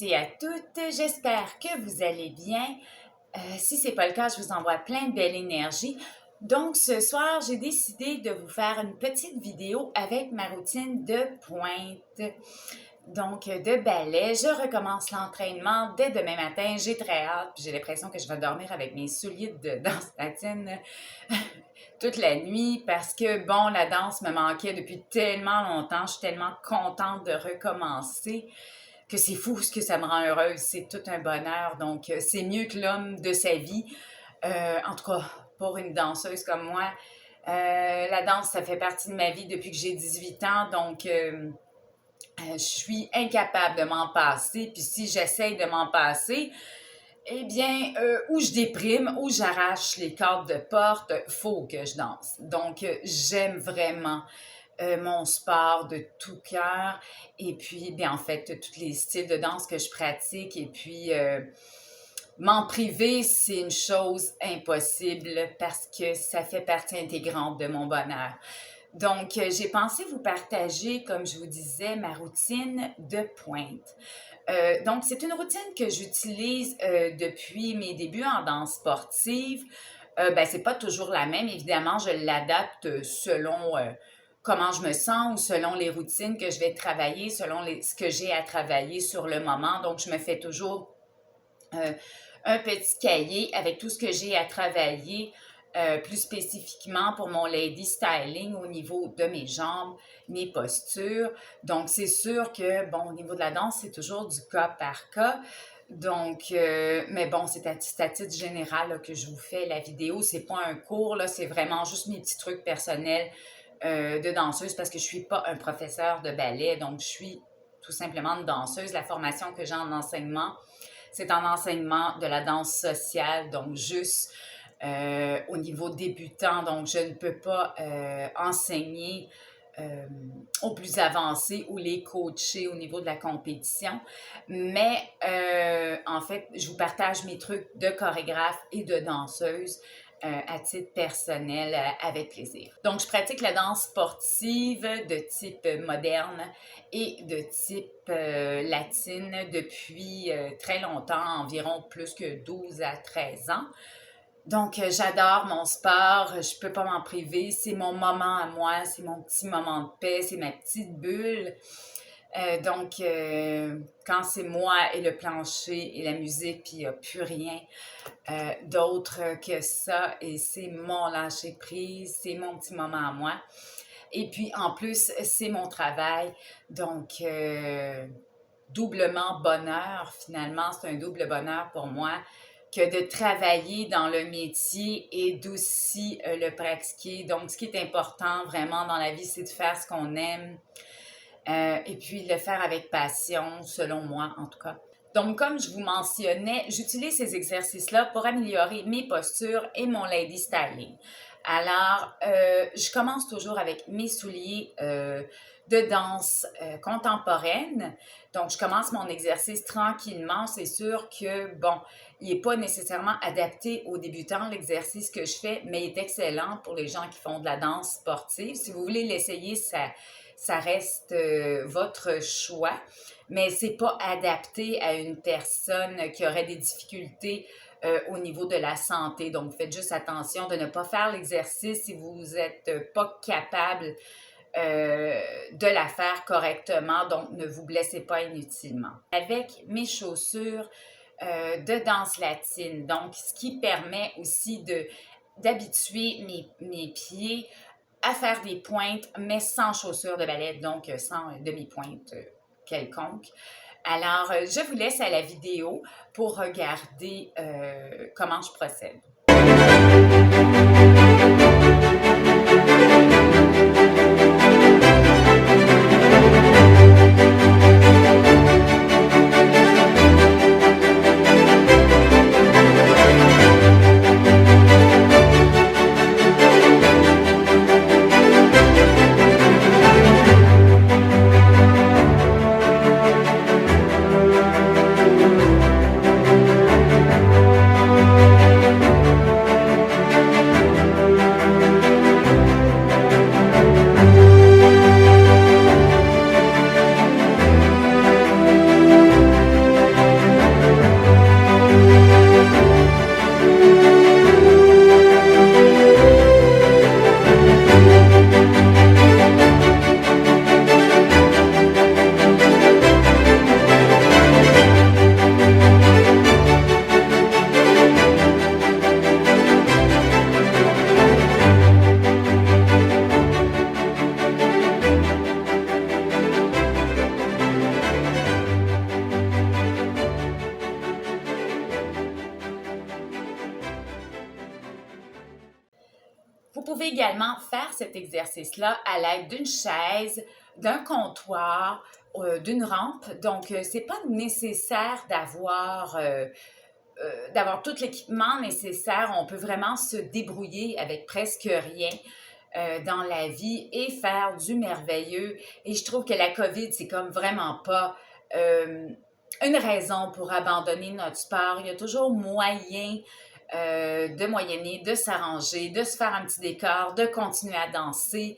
et à toutes, j'espère que vous allez bien. Si ce n'est pas le cas, je vous envoie plein de belle énergie. Donc, ce soir, j'ai décidé de vous faire une petite vidéo avec ma routine de pointe, donc de ballet. Je recommence l'entraînement dès demain matin. J'ai très hâte, puis j'ai l'impression que je vais dormir avec mes souliers de danse latine toute la nuit parce que, bon, la danse me manquait depuis tellement longtemps. Je suis tellement contente de recommencer que c'est fou ce que ça me rend heureuse. C'est tout un bonheur. Donc, c'est mieux que l'homme de sa vie. En tout cas, pour une danseuse comme moi, la danse, ça fait partie de ma vie depuis que j'ai 18 ans. Donc, je suis incapable de m'en passer. Puis si j'essaye de m'en passer, eh bien, ou je déprime, ou j'arrache les cadres de porte, faut que je danse. Donc, j'aime vraiment mon sport de tout cœur. Et puis, bien, en fait, tous les styles de danse que je pratique. Et puis, m'en priver, c'est une chose impossible parce que ça fait partie intégrante de mon bonheur. Donc, j'ai pensé vous partager, comme je vous disais, ma routine de pointe. Donc, c'est une routine que j'utilise depuis mes débuts en danse sportive. Ben, c'est pas toujours la même, évidemment, je l'adapte selon comment je me sens ou selon les routines que je vais travailler, selon ce que j'ai à travailler sur le moment. Donc, je me fais toujours un petit cahier avec tout ce que j'ai à travailler, plus spécifiquement pour mon lady styling au niveau de mes jambes, mes postures. Donc, c'est sûr que, bon, au niveau de la danse, c'est toujours du cas par cas. Donc, mais bon, c'est à titre général là, que je vous fais la vidéo. C'est pas un cours, là, c'est vraiment juste mes petits trucs personnels de danseuse parce que je suis pas un professeur de ballet. Donc, je suis tout simplement une danseuse. La formation que j'ai en enseignement, c'est en enseignement de la danse sociale, donc juste au niveau débutant. Donc, je ne peux pas enseigner aux plus avancés ou les coacher au niveau de la compétition. Mais en fait, je vous partage mes trucs de chorégraphe et de danseuse à titre personnel avec plaisir. Donc, je pratique la danse sportive de type moderne et de type latine depuis très longtemps, environ plus que 12 à 13 ans. Donc, j'adore mon sport, je peux pas m'en priver, c'est mon moment à moi, c'est mon petit moment de paix, c'est ma petite bulle. Donc, quand c'est moi et le plancher et la musique, puis il n'y a plus rien d'autre que ça, et c'est mon lâcher-prise, c'est mon petit moment à moi. Et puis, en plus, c'est mon travail, donc doublement bonheur, finalement, c'est un double bonheur pour moi que de travailler dans le métier et d'aussi le pratiquer. Donc, ce qui est important vraiment dans la vie, c'est de faire ce qu'on aime et puis le faire avec passion, selon moi en tout cas. Donc, comme je vous mentionnais, j'utilise ces exercices-là pour améliorer mes postures et mon lady styling. Alors, je commence toujours avec mes souliers de danse contemporaine. Donc, je commence mon exercice tranquillement. C'est sûr que, bon, il n'est pas nécessairement adapté aux débutants, l'exercice que je fais, mais il est excellent pour les gens qui font de la danse sportive. Si vous voulez l'essayer, ça reste votre choix, mais c'est pas adapté à une personne qui aurait des difficultés au niveau de la santé. Donc, faites juste attention de ne pas faire l'exercice si vous n'êtes pas capable de la faire correctement. Donc, ne vous blessez pas inutilement. Avec mes chaussures de danse latine, donc ce qui permet aussi d'habituer mes pieds à faire des pointes, mais sans chaussures de ballet, donc sans demi-pointe quelconque. Alors, je vous laisse à la vidéo pour regarder comment je procède. pouvez également faire cet exercice-là à l'aide d'une chaise, d'un comptoir, d'une rampe. Donc, c'est pas nécessaire d'avoir tout l'équipement nécessaire. On peut vraiment se débrouiller avec presque rien dans la vie et faire du merveilleux. Et je trouve que la COVID, c'est comme vraiment pas une raison pour abandonner notre sport. Il y a toujours moyen de moyenner, de s'arranger, de se faire un petit décor, de continuer à danser,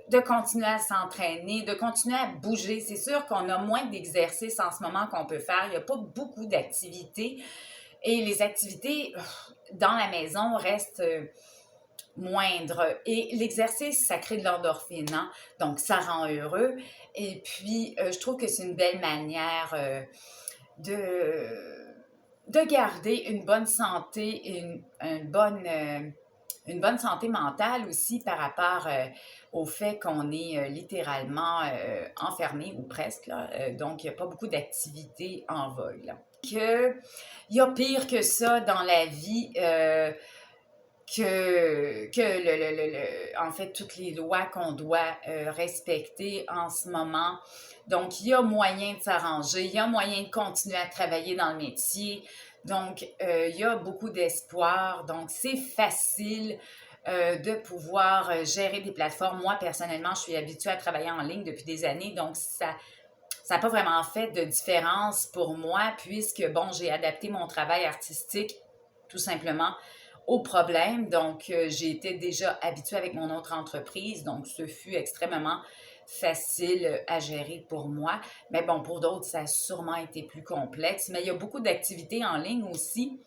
de continuer à s'entraîner, de continuer à bouger. C'est sûr qu'on a moins d'exercices en ce moment qu'on peut faire. Il n'y a pas beaucoup d'activités. Et les activités dans la maison restent moindres. Et l'exercice, ça crée de l'endorphine, hein? Donc ça rend heureux. Et puis, je trouve que c'est une belle manière de garder une bonne santé et une bonne santé mentale aussi par rapport au fait qu'on est littéralement enfermé ou presque. Là. Donc, il n'y a pas beaucoup d'activités en vogue. Là. Il y a pire que ça dans la vie. En fait, toutes les lois qu'on doit respecter en ce moment. Donc, il y a moyen de s'arranger, il y a moyen de continuer à travailler dans le métier. Donc, il y a beaucoup d'espoir. Donc, c'est facile de pouvoir gérer des plateformes. Moi, personnellement, je suis habituée à travailler en ligne depuis des années. Donc, ça n'a pas vraiment fait de différence pour moi puisque, bon, j'ai adapté mon travail artistique tout simplement au problème. Donc, j'ai été déjà habituée avec mon autre entreprise. Donc, ce fut extrêmement facile à gérer pour moi. Mais bon, pour d'autres, ça a sûrement été plus complexe. Mais il y a beaucoup d'activités en ligne aussi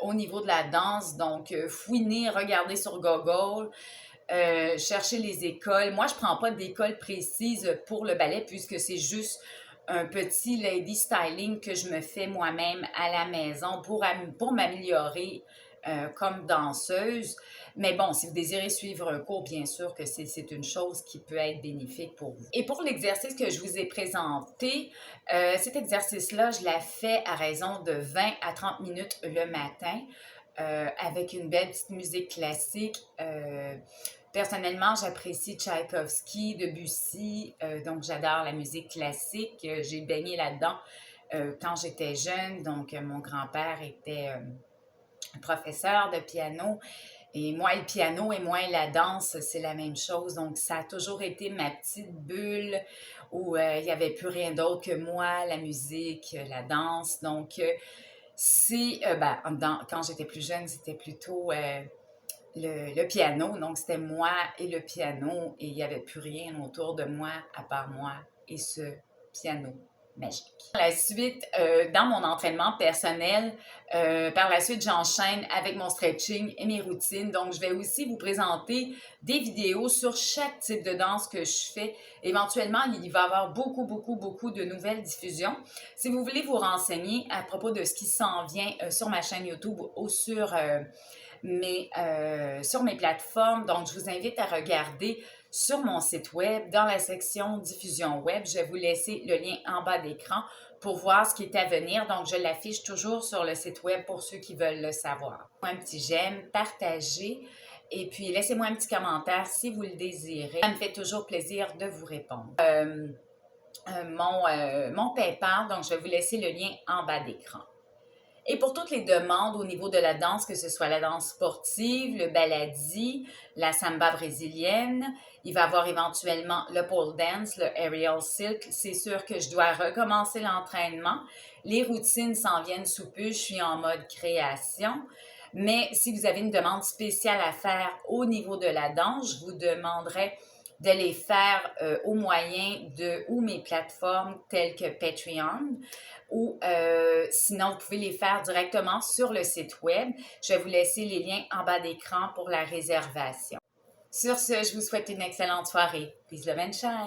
au niveau de la danse. Donc, fouiner, regarder sur Google, chercher les écoles. Moi, je ne prends pas d'école précise pour le ballet puisque c'est juste un petit lady styling que je me fais moi-même à la maison pour m'améliorer comme danseuse. Mais bon, si vous désirez suivre un cours, bien sûr que c'est une chose qui peut être bénéfique pour vous. Et pour l'exercice que je vous ai présenté, cet exercice-là, je l'ai fait à raison de 20 à 30 minutes le matin avec une belle petite musique classique. Personnellement, j'apprécie Tchaïkovski, Debussy, donc j'adore la musique classique. J'ai baigné là-dedans quand j'étais jeune. Donc, mon grand-père était professeur de piano. Et moi, le piano et moi, la danse, c'est la même chose. Donc, ça a toujours été ma petite bulle où il n'y avait plus rien d'autre que moi, la musique, la danse. Donc, quand j'étais plus jeune, c'était plutôt le piano. Donc, c'était moi et le piano et il n'y avait plus rien autour de moi à part moi et ce piano magique. Par la suite, dans mon entraînement personnel, par la suite, j'enchaîne avec mon stretching et mes routines. Donc, je vais aussi vous présenter des vidéos sur chaque type de danse que je fais. Éventuellement, il va y avoir beaucoup de nouvelles diffusions. Si vous voulez vous renseigner à propos de ce qui s'en vient sur ma chaîne YouTube ou sur mes plateformes, donc je vous invite à regarder sur mon site web, dans la section diffusion web. Je vais vous laisser le lien en bas d'écran pour voir ce qui est à venir. Donc, je l'affiche toujours sur le site web pour ceux qui veulent le savoir. Un petit j'aime, partagez et puis laissez-moi un petit commentaire si vous le désirez. Ça me fait toujours plaisir de vous répondre. Mon PayPal, donc je vais vous laisser le lien en bas d'écran. Et pour toutes les demandes au niveau de la danse, que ce soit la danse sportive, le baladi, la samba brésilienne, il va y avoir éventuellement le pole dance, le aerial silk. C'est sûr que je dois recommencer l'entraînement. Les routines s'en viennent sous peu, je suis en mode création. Mais si vous avez une demande spéciale à faire au niveau de la danse, je vous demanderai de les faire au moyen de mes plateformes telles que Patreon ou sinon vous pouvez les faire directement sur le site web. Je vais vous laisser les liens en bas d'écran pour la réservation. Sur ce, je vous souhaite une excellente soirée. Peace, love and shine!